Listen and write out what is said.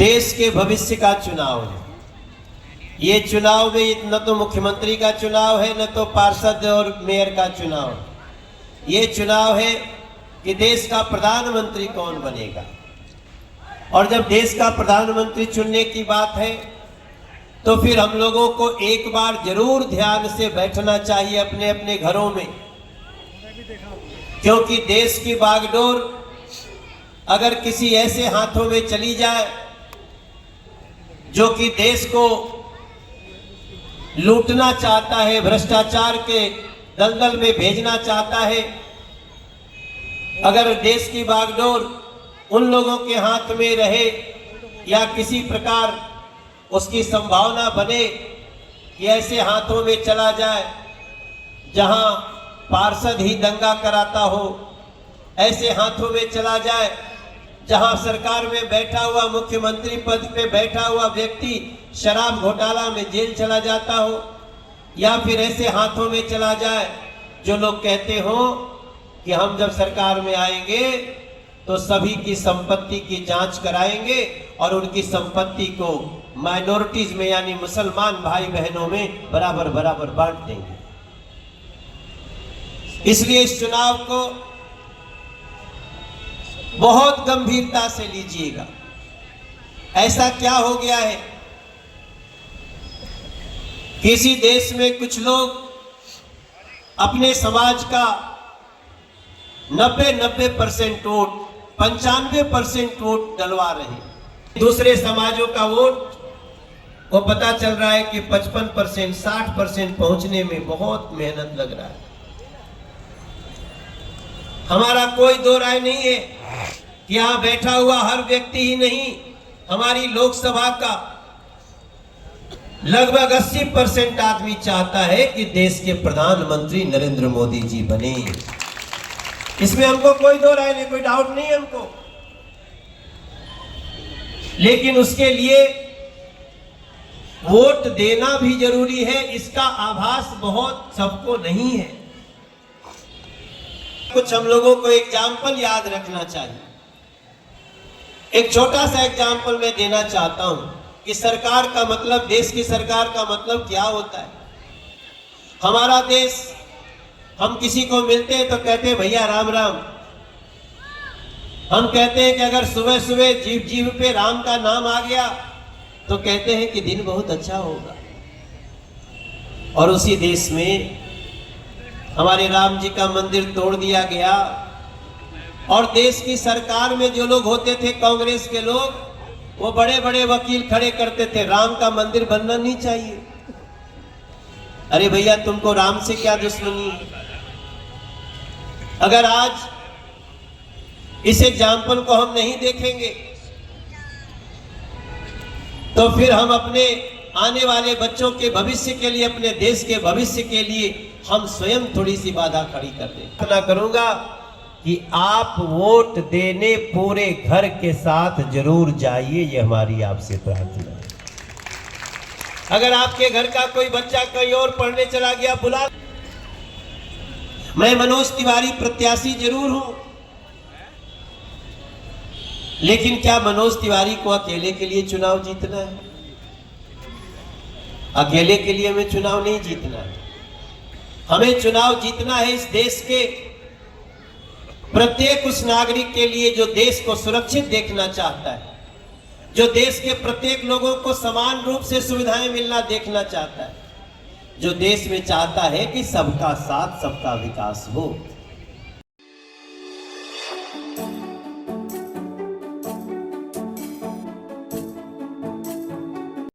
देश के भविष्य का चुनाव है। ये चुनाव में न तो मुख्यमंत्री का चुनाव है, न तो पार्षद और मेयर का चुनाव है। ये चुनाव है कि देश का प्रधानमंत्री कौन बनेगा। और जब देश का प्रधानमंत्री चुनने की बात है तो फिर हम लोगों को एक बार जरूर ध्यान से बैठना चाहिए अपने अपने घरों में, क्योंकि देश की बागडोर अगर किसी ऐसे हाथों में चली जाए जो कि देश को लूटना चाहता है, भ्रष्टाचार के दलदल में भेजना चाहता है, अगर देश की बागडोर उन लोगों के हाथ में रहे या किसी प्रकार उसकी संभावना बने कि ऐसे हाथों में चला जाए जहां पार्षद ही दंगा कराता हो, ऐसे हाथों में चला जाए जहां सरकार में बैठा हुआ मुख्यमंत्री पद पे बैठा हुआ व्यक्ति शराब घोटाला में जेल चला जाता हो, या फिर ऐसे हाथों में चला जाए जो लोग कहते हो कि हम जब सरकार में आएंगे तो सभी की संपत्ति की जांच कराएंगे और उनकी संपत्ति को माइनॉरिटीज में यानी मुसलमान भाई बहनों में बराबर बराबर बांट देंगे। इसलिए इस चुनाव को बहुत गंभीरता से लीजिएगा। ऐसा क्या हो गया है, किसी देश में कुछ लोग अपने समाज का 90% वोट, 95% वोट डलवा रहे हैं। दूसरे समाजों का वोट को पता चल रहा है कि 55%, 60% पहुंचने में बहुत मेहनत लग रहा है। हमारा कोई दो राय नहीं है कि यहां बैठा हुआ हर व्यक्ति ही नहीं, हमारी लोकसभा का लगभग 80% आदमी चाहता है कि देश के प्रधानमंत्री नरेंद्र मोदी जी बने। इसमें हमको कोई दो राय नहीं, कोई डाउट नहीं है हमको। लेकिन उसके लिए वोट देना भी जरूरी है, इसका आभास बहुत सबको नहीं है। कुछ हम लोगों को एग्जाम्पल याद रखना चाहिए। एक छोटा सा एग्जाम्पल मैं देना चाहता हूं कि सरकार का मतलब, देश की सरकार का मतलब क्या होता है। हमारा देश, हम किसी को मिलते हैं तो कहते हैं भैया राम राम। हम कहते हैं कि अगर सुबह सुबह जीव पे राम का नाम आ गया तो कहते हैं कि दिन बहुत अच्छा होगा। और उसी देश में हमारे राम जी का मंदिर तोड़ दिया गया और देश की सरकार में जो लोग होते थे, कांग्रेस के लोग, वो बड़े बड़े वकील खड़े करते थे, राम का मंदिर बनना नहीं चाहिए। अरे भैया, तुमको राम से क्या दुश्मनी है। अगर आज इस एग्जाम्पल को हम नहीं देखेंगे तो फिर हम अपने आने वाले बच्चों के भविष्य के लिए, अपने देश के भविष्य के लिए हम स्वयं थोड़ी सी बाधा खड़ी कर दें। प्रार्थना करूंगा कि आप वोट देने पूरे घर के साथ जरूर जाइए, ये हमारी आपसे प्रार्थना है। अगर आपके घर का कोई बच्चा कहीं और पढ़ने चला गया, बुला। मैं मनोज तिवारी प्रत्याशी जरूर हूं, लेकिन क्या मनोज तिवारी को अकेले के लिए चुनाव जीतना है? अकेले के लिए हमें चुनाव नहीं जीतना है। हमें चुनाव जीतना है इस देश के प्रत्येक उस नागरिक के लिए जो देश को सुरक्षित देखना चाहता है, जो देश के प्रत्येक लोगों को समान रूप से सुविधाएं मिलना देखना चाहता है, जो देश में चाहता है कि सबका साथ सबका विकास हो।